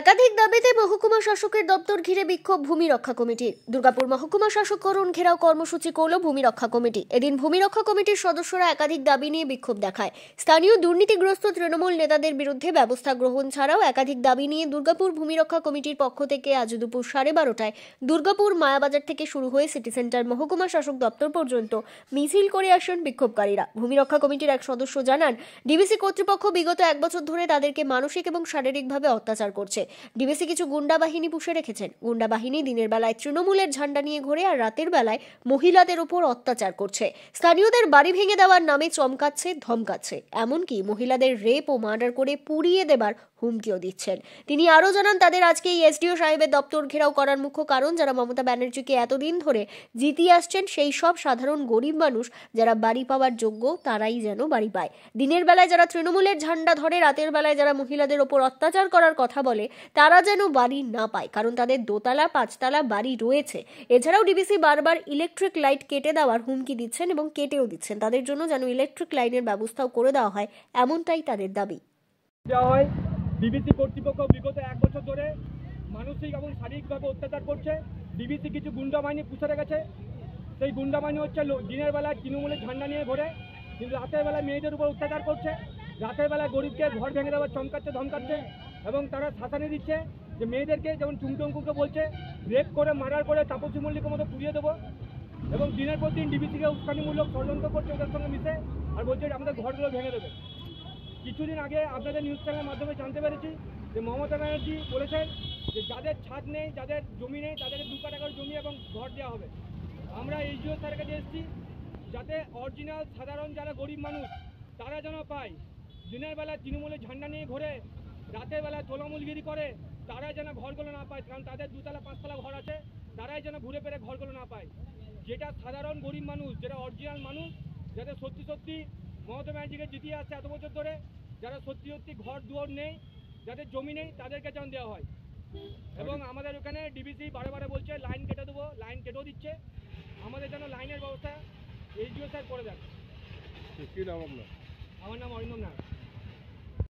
একাধিক দাবিতে মহকুমা শাসকের দপ্তর ঘিরে বিক্ষোভ ভূমি রক্ষা কমিটির। দুর্গাপুর মহকুমা শাসক করণ ঘেরাও কর্মসূচি করল ভূমি রক্ষা কমিটি। এদিন ভূমি রক্ষা কমিটির সদস্যরা একাধিক দাবি নিয়ে বিক্ষোভ দেখায়। স্থানীয় দুর্নীতিগ্রস্ত তৃণমূল নেতাদের বিরুদ্ধে ব্যবস্থা গ্রহণ ছাড়াও একাধিক দাবি নিয়ে দুর্গাপুর ভূমি রক্ষা কমিটির পক্ষ থেকে আজ দুপুর 12:30টায় দুর্গাপুর মায়াবাজার থেকে শুরু হয়ে সিটি সেন্টার মহকুমা শাসক দপ্তর পর্যন্ত মিছিল করে আসেন বিক্ষোভকারীরা। ভূমি রক্ষা কমিটির এক সদস্য জানান, ডিবিসি কর্তৃপক্ষ বিগত 1 বছর ধরে তাদেরকে মানসিক এবং শারীরিকভাবে অত্যাচার করছে। ডিবিসি কিছু গুন্ডা বাহিনী পুষে রেখেছেন। গুন্ডা বাহিনী দিনের বেলায় তৃণমূলের ঝান্ডা নিয়ে ঘোরে আর রাতের বেলায় মহিলাদের উপর অত্যাচার করছে। স্থানীয়দের বাড়ি ভেঙে দেওয়ার নামে চমকাচ্ছে, ধমকাচ্ছে, এমনকি মহিলাদের রেপ ও মার্ডার করে পুড়িয়ে দেবার হুমকিও দিচ্ছেন। তিনি আরও জানান, তাদের আজকে এই এসডিও সাহেবের দপ্তর ঘেরাও করার মুখ্য কারণ, যারা মমতা ব্যানার্জিকে এতদিন ধরে জিতিয়ে আসছেন সেই সব সাধারণ গরিব মানুষ যারা বাড়ি পাওয়ার যোগ্য তারাই যেন বাড়ি পায়। দিনের বেলায় যারা তৃণমূলের ঝান্ডা ধরে, রাতের বেলায় যারা মহিলাদের ওপর অত্যাচার করার কথা বলে, তারা যেন বাড়ি না পায়, কারণ তাদের দোতলা 5তলা বাড়ি রয়েছে। এছাড়াও ডিবিসি বারবার ইলেকট্রিক লাইট কেটে দেওয়ার হুমকি দিচ্ছেন এবং কেটেও দিচ্ছেন। তাদের জন্য যেন ইলেকট্রিক লাইনের ব্যবস্থাও করে দেওয়া হয়, এমনটাই তাদের দাবি। ডিবিসি কর্তৃপক্ষ বিগত 1 বছর ধরে মানসিক এবং শারীরিকভাবে অত্যাচার করছে। ডিবিসি কিছু গুন্ডা বাহিনী পুষে রেখেছে। সেই গুন্ডা বাহিনী হচ্ছে দিনের বেলায় তৃণমূলের ঝান্ডা নিয়ে ঘোরে, কিন্তু রাতের বেলায় মেয়েদের উপর অত্যাচার করছে। রাতের বেলায় গরিবকে ঘর ভেঙে দেওয়ার চমকাচ্ছে, ধমকাচ্ছে এবং তারা শাসানি দিচ্ছে যে মেয়েদেরকে যেমন টুমটুমকুকে বলছে রেপ করে মার্ডার করে তাপসী মল্লিকের মতো পুড়িয়ে দেবো, এবং দিনের পর দিন ডিবিসিকে উস্কানিমূলক ষড়যন্ত্র করছে ওদের সঙ্গে মিশে, আর বলছে আমাদের ঘরগুলো ভেঙে দেবে। কিছুদিন আগে আপনাদের নিউজ চ্যানেলের মাধ্যমে জানতে পেরেছি যে মমতা ব্যানার্জি বলেছেন যে যাদের ছাদ নেই, যাদের জমি নেই, তাদেরকে 2 কাঠা করে জমি এবং ঘর দেওয়া হবে। আমরা এইচডিও স্যারের কাছে এসেছি যাতে অরিজিনাল সাধারণ যারা গরিব মানুষ তারা যেন পায়। দিনের বেলা তৃণমূলের ঝান্ডা নিয়ে ঘোরে, রাতের বেলা তোলামূলগিরি করে, তারাই যেন ঘরগুলো না পায়, কারণ তাদের 2তলা 5তলা ঘর আছে, তারাই যেন ঘুরে ফিরে ঘরগুলো না পায়। যেটা সাধারণ গরিব মানুষ, যেটা অরিজিনাল মানুষ, যাদের সত্যি সত্যি মমতা ব্যানার্জিকে জিতিয়ে আসছে এত বছর ধরে, যারা সত্যি সত্যি ঘর দুয়ার নেই, যাদের জমি নেই, তাদেরকে যেন দেওয়া হয়। এবং আমাদের ওখানে ডিবিসি বারে বলছে লাইন কেটে দেবো, লাইন কেটেও দিচ্ছে। আমাদের যেন লাইনের ব্যবস্থা এইচডিও স্যার করে দেন। কি নাম আপনার? আমার নাম অরিন্দম নাথ।